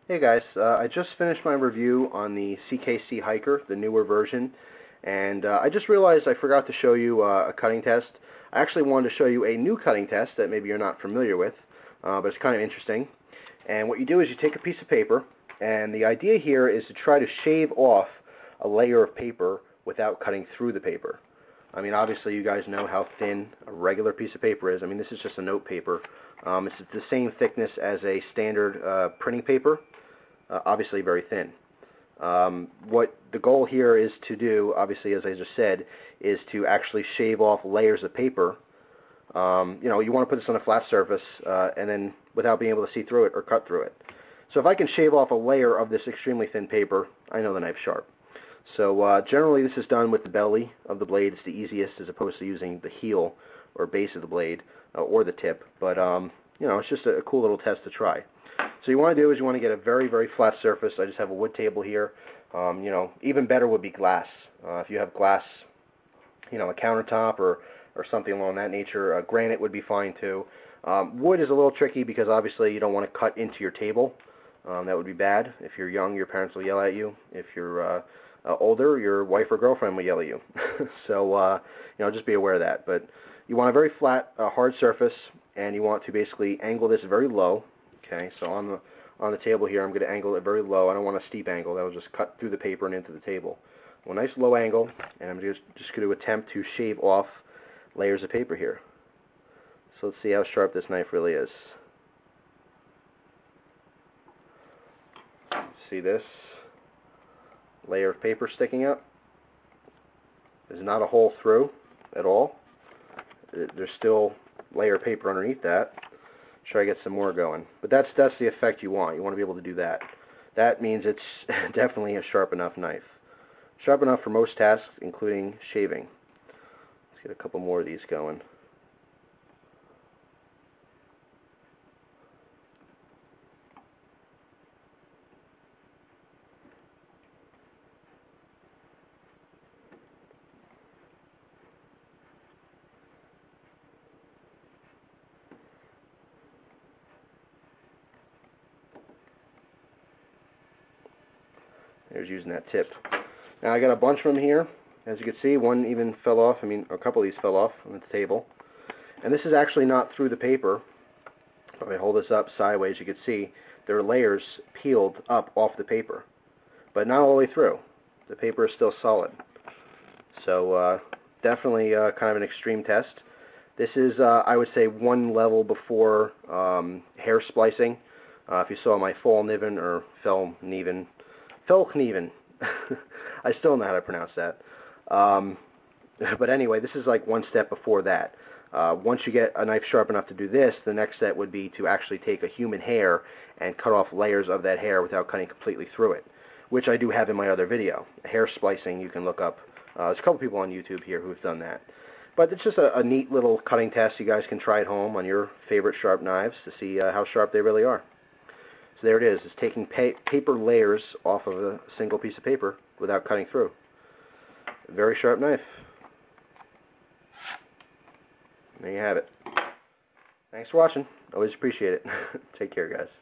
Hey guys, I just finished my review on the CKC Hiker, the newer version, and I just realized I forgot to show you a cutting test. I actually wanted to show you a new cutting test that maybe you're not familiar with, but it's kind of interesting. And what you do is you take a piece of paper, and the idea here is to try to shave off a layer of paper without cutting through the paper. I mean, obviously you guys know how thin a regular piece of paper is. I mean, this is just a note paper. It's the same thickness as a standard printing paper. Obviously very thin. What the goal here is to do, obviously as I just said, is to actually shave off layers of paper. You want to put this on a flat surface and then without being able to see through it or cut through it. So if I can shave off a layer of this extremely thin paper, I know the knife's sharp. So generally this is done with the belly of the blade. It's the easiest as opposed to using the heel or base of the blade or the tip. But it's just a cool little test to try. So you want to do is you want to get a very, very flat surface. I just have a wood table here. Even better would be glass. If you have glass, a countertop or something along that nature, granite would be fine too. Wood is a little tricky because obviously you don't want to cut into your table. That would be bad. If you're young, your parents will yell at you. If you're older, your wife or girlfriend will yell at you. So, just be aware of that. But you want a very flat, hard surface, and you want to basically angle this very low. Okay, so on the table here, I'm going to angle it very low. I don't want a steep angle. That will just cut through the paper and into the table. A nice low angle, and I'm just going to attempt to shave off layers of paper here. So let's see how sharp this knife really is. See this layer of paper sticking up? There's not a hole through at all. There's still layer of paper underneath that. Try to get some more going. But that's the effect you want. You want to be able to do that. That means it's definitely a sharp enough knife. Sharp enough for most tasks, including shaving. Let's get a couple more of these going. There's using that tip. Now I got a bunch of them here. As you can see, one even fell off. I mean, a couple of these fell off on the table. And this is actually not through the paper. If I hold this up sideways, you can see there are layers peeled up off the paper. But not all the way through. The paper is still solid. So definitely kind of an extreme test. This is, I would say, one level before hair splicing. If you saw my Fellkniven or Fellkniven, I still don't know how to pronounce that. But anyway, this is like one step before that. Once you get a knife sharp enough to do this, the next step would be to actually take a human hair and cut off layers of that hair without cutting completely through it, which I do have in my other video. Hair splicing, you can look up. There's a couple people on YouTube here who have done that. But it's just a neat little cutting test you guys can try at home on your favorite sharp knives to see how sharp they really are. So there it is. It's taking paper layers off of a single piece of paper without cutting through. A very sharp knife. There you have it. Thanks for watching. Always appreciate it. Take care, guys.